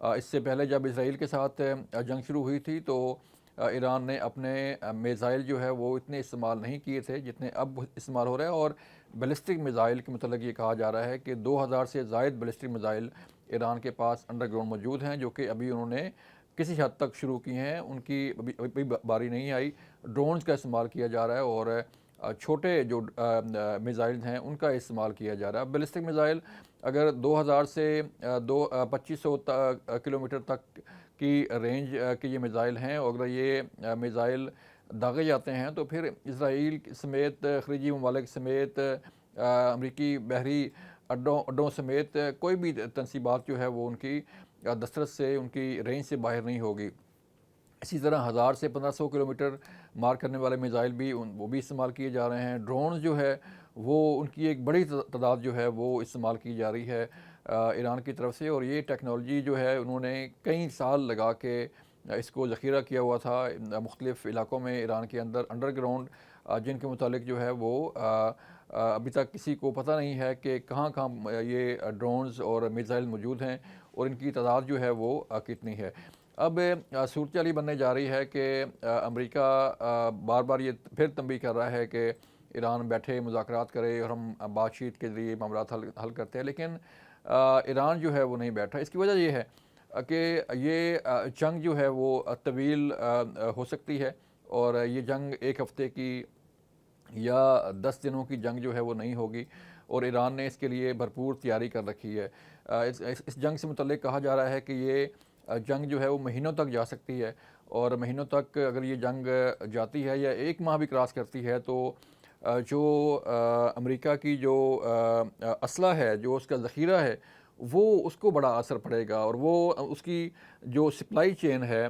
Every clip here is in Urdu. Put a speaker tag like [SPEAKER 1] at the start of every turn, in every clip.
[SPEAKER 1] اس سے پہلے جب اسرائیل کے ساتھ جنگ شروع ہوئی تھی تو ایران نے اپنے میزائل جو ہے وہ اتنے استعمال نہیں کیے تھے جتنے اب استعمال ہو رہے ہیں، اور بیلسٹک میزائل کے متعلق یہ کہا جا رہا ہے کہ 2000 سے زائد بیلسٹک میزائل ایران کے پاس انڈر گراؤنڈ موجود ہیں، جو کہ ابھی انہوں نے کسی حد تک شروع کی ہیں، ان کی ابھی باری نہیں آئی۔ ڈرونز کا استعمال کیا جا رہا ہے، اور چھوٹے جو میزائل ہیں ان کا استعمال کیا جا رہا ہے۔ بیلسٹک میزائل اگر 2000 سے 2500 کلومیٹر تک کی رینج کے یہ میزائل ہیں، اور اگر یہ میزائل داغے جاتے ہیں تو پھر اسرائیل سمیت، خلیجی ممالک سمیت، امریکی بحری اڈوں سمیت کوئی بھی تنصیبات جو ہے وہ ان کی دسترس سے، ان کی رینج سے باہر نہیں ہوگی۔ اسی طرح 1000 سے 1500 کلومیٹر مار کرنے والے میزائل بھی وہ بھی استعمال کیے جا رہے ہیں۔ ڈرونز جو ہے وہ ان کی ایک بڑی تعداد جو ہے وہ استعمال کی جا رہی ہے ایران کی طرف سے، اور یہ ٹیکنالوجی جو ہے انہوں نے کئی سال لگا کے اس کو ذخیرہ کیا ہوا تھا مختلف علاقوں میں ایران کے اندر انڈر گراؤنڈ، جن کے متعلق جو ہے وہ ابھی تک کسی کو پتہ نہیں ہے کہ کہاں کہاں یہ ڈرونز اور میزائل موجود ہیں اور ان کی تعداد جو ہے وہ کتنی ہے۔ اب صورتحال یہ بننے جا رہی ہے کہ امریکہ بار بار یہ پھر تنبیہ کر رہا ہے کہ ایران بیٹھے مذاکرات کرے اور ہم بات چیت کے ذریعے معاملات حل کرتے ہیں، لیکن ایران جو ہے وہ نہیں بیٹھا۔ اس کی وجہ یہ ہے کہ یہ جنگ جو ہے وہ طویل ہو سکتی ہے، اور یہ جنگ ایک ہفتے کی یا 10 دنوں کی جنگ جو ہے وہ نہیں ہوگی، اور ایران نے اس کے لیے بھرپور تیاری کر رکھی ہے۔ اس جنگ سے متعلق کہا جا رہا ہے کہ یہ جنگ جو ہے وہ مہینوں تک جا سکتی ہے، اور مہینوں تک اگر یہ جنگ جاتی ہے یا ایک ماہ بھی کراس کرتی ہے تو جو امریکہ کی جو اسلحہ ہے، جو اس کا ذخیرہ ہے، وہ اس کو بڑا اثر پڑے گا، اور وہ اس کی جو سپلائی چین ہے،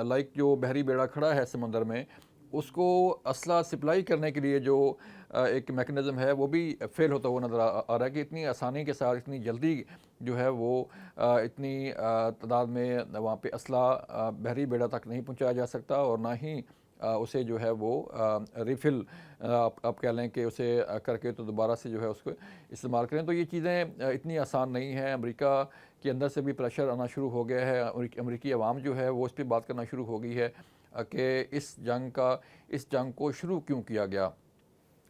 [SPEAKER 1] لائک جو بحری بیڑا کھڑا ہے سمندر میں، اس کو اسلحہ سپلائی کرنے کے لیے جو ایک میکنزم ہے وہ بھی فیل ہوتا ہوا نظر آ رہا ہے کہ اتنی آسانی کے ساتھ، اتنی جلدی جو ہے وہ اتنی تعداد میں وہاں پہ اسلحہ بحری بیڑا تک نہیں پہنچایا جا سکتا، اور نہ ہی اسے جو ہے وہ ریفل آپ کہہ لیں کہ اسے کر کے تو دوبارہ سے جو ہے اس کو استعمال کریں۔ تو یہ چیزیں اتنی آسان نہیں ہیں۔ امریکہ کے اندر سے بھی پریشر آنا شروع ہو گیا ہے، امریکی عوام جو ہے وہ اس پہ بات کرنا شروع ہو گئی ہے کہ اس جنگ کو شروع کیوں کیا گیا۔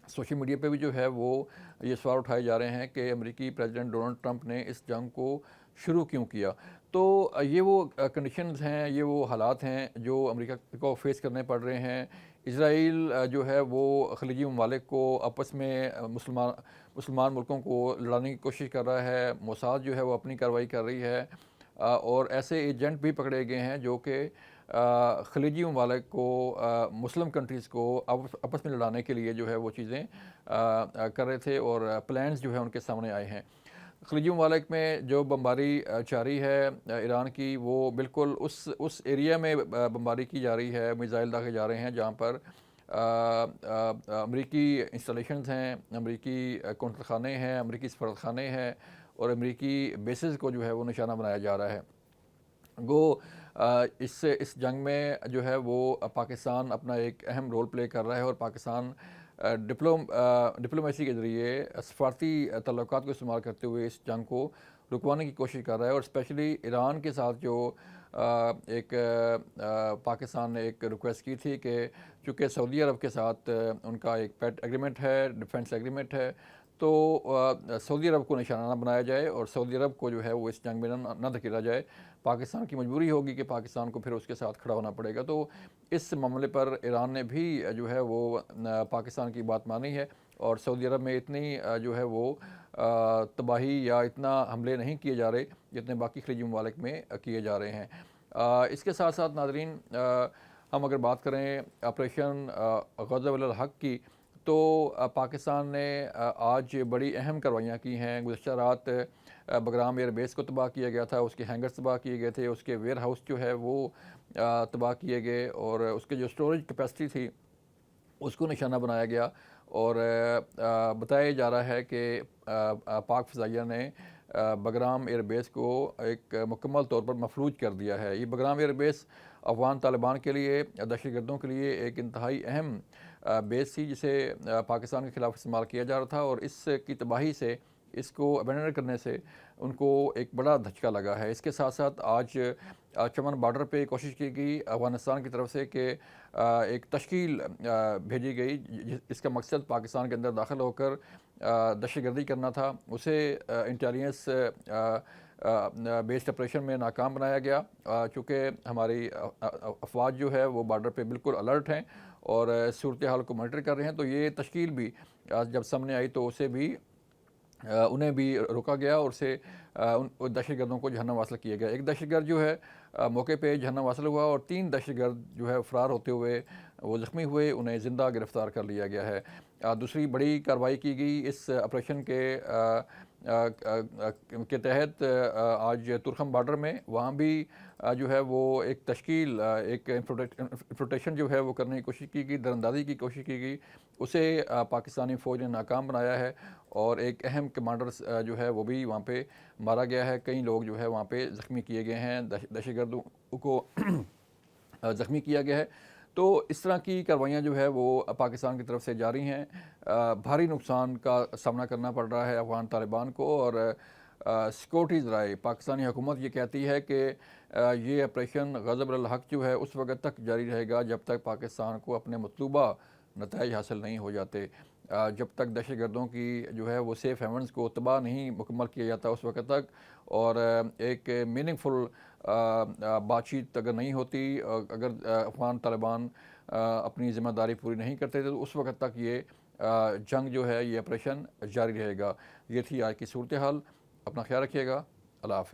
[SPEAKER 1] سوشل میڈیا پہ بھی جو ہے وہ یہ سوال اٹھائے جا رہے ہیں کہ امریکی پریزیڈنٹ ڈونلڈ ٹرمپ نے اس جنگ کو شروع کیوں کیا۔ تو یہ وہ کنڈیشنز ہیں، یہ وہ حالات ہیں جو امریکہ کو فیس کرنے پڑ رہے ہیں۔ اسرائیل جو ہے وہ خلیجی ممالک کو آپس میں مسلمان ملکوں کو لڑانے کی کوشش کر رہا ہے۔ موساد جو ہے وہ اپنی کارروائی کر رہی ہے، اور ایسے ایجنٹ بھی پکڑے گئے ہیں جو کہ خلیجی ممالک کو، مسلم کنٹریز کو آپس میں لڑانے کے لیے جو ہے وہ چیزیں کر رہے تھے، اور پلانز جو ہے ان کے سامنے آئے ہیں۔ خلیجی ممالک میں جو بمباری جاری ہے ایران کی، وہ بالکل اس ایریا میں بمباری کی جا رہی ہے، میزائل داغے جا رہے ہیں جہاں پر امریکی انسٹالیشنز ہیں، امریکی کونسل خانے ہیں، امریکی سفارت خانے ہیں، اور امریکی بیسز کو جو ہے وہ نشانہ بنایا جا رہا ہے۔ گو اس جنگ میں جو ہے وہ پاکستان اپنا ایک اہم رول پلے کر رہا ہے، اور پاکستان ڈپلومیسی کے ذریعے سفارتی تعلقات کو استعمال کرتے ہوئے اس جنگ کو رکوانے کی کوشش کر رہا ہے، اور اسپیشلی ایران کے ساتھ جو ایک پاکستان نے ایک ریکویسٹ کی تھی کہ چونکہ سعودی عرب کے ساتھ ان کا ایک پیٹ ایگریمنٹ ہے، ڈیفنس ایگریمنٹ ہے، تو سعودی عرب کو نشانہ نہ بنایا جائے، اور سعودی عرب کو جو ہے وہ اس جنگ میں نہ دھکیلا جائے۔ پاکستان کی مجبوری ہوگی کہ پاکستان کو پھر اس کے ساتھ کھڑا ہونا پڑے گا۔ تو اس معاملے پر ایران نے بھی جو ہے وہ پاکستان کی بات مانی ہے، اور سعودی عرب میں اتنی جو ہے وہ تباہی یا اتنا حملے نہیں کیے جا رہے جتنے باقی خلیجی ممالک میں کیے جا رہے ہیں۔ اس کے ساتھ ساتھ ناظرین، ہم اگر بات کریں آپریشن غزہ الحق کی، تو پاکستان نے آج بڑی اہم کارروائیاں کی ہیں۔ گزشتہ رات بگرام ایئر بیس کو تباہ کیا گیا تھا، اس کے ہینگرز تباہ کیے گئے تھے، اس کے ویئر ہاؤس جو ہے وہ تباہ کیے گئے، اور اس کے جو اسٹوریج کیپیسٹی تھی اس کو نشانہ بنایا گیا، اور بتایا جا رہا ہے کہ پاک فضائیہ نے بگرام ایئر بیس کو ایک مکمل طور پر مفلوج کر دیا ہے۔ یہ بگرام ایئر بیس افغان طالبان کے لیے، دہشت گردوں کے لیے ایک انتہائی اہم بیس تھی جسے پاکستان کے خلاف استعمال کیا جا رہا تھا، اور اس کی تباہی سے اس کو ابینڈن کرنے سے ان کو ایک بڑا دھچکا لگا ہے۔ اس کے ساتھ ساتھ آج چمن بارڈر پہ کوشش کی گئی افغانستان کی طرف سے کہ ایک تشکیل بھیجی گئی اس کا مقصد پاکستان کے اندر داخل ہو کر دہشت گردی کرنا تھا۔ اسے انٹیلیجنس بیسڈ آپریشن میں ناکام بنایا گیا، چونکہ ہماری افواج جو ہے وہ بارڈر پہ بالکل الرٹ ہیں اور صورتحال کو مانیٹر کر رہے ہیں۔ تو یہ تشکیل بھی جب سامنے آئی تو اسے بھی انہیں بھی روکا گیا اور اسے ان دہشت گردوں کو جہنم واصل کیا گیا۔ ایک دہشت گرد جو ہے موقع پہ جہنم واصل ہوا اور 3 دہشت گرد جو ہے فرار ہوتے ہوئے وہ زخمی ہوئے، انہیں زندہ گرفتار کر لیا گیا ہے۔ دوسری بڑی کارروائی کی گئی اس آپریشن کے تحت آج ترکھم بارڈر میں، وہاں بھی جو ہے وہ ایک تشکیل ایک انفلٹریشن جو ہے وہ کرنے کی کوشش کی گئی، دراندازی کی کوشش کی گئی، اسے پاکستانی فوج نے ناکام بنایا ہے اور ایک اہم کمانڈر جو ہے وہ بھی وہاں پہ مارا گیا ہے۔ کئی لوگ جو ہے وہاں پہ زخمی کیے گئے ہیں، دہشت گردوں کو زخمی کیا گیا ہے۔ تو اس طرح کی کارروائیاں جو ہے وہ پاکستان کی طرف سے جاری ہیں۔ بھاری نقصان کا سامنا کرنا پڑ رہا ہے افغان طالبان کو، اور سیکورٹی ذرائع پاکستانی حکومت یہ کہتی ہے کہ یہ آپریشن غضب الحق جو ہے اس وقت تک جاری رہے گا جب تک پاکستان کو اپنے مطلوبہ نتائج حاصل نہیں ہو جاتے، جب تک دہشت گردوں کی جو ہے وہ سیف ہیونز کو تباہ نہیں مکمل کیا جاتا اس وقت تک، اور ایک میننگ فل بات چیت اگر نہیں ہوتی، اگر افغان طالبان اپنی ذمہ داری پوری نہیں کرتے تو اس وقت تک یہ جنگ جو ہے یہ آپریشن جاری رہے گا۔ یہ تھی آج کی صورتحال۔ اپنا خیال رکھیے گا۔ اللہ حافظ۔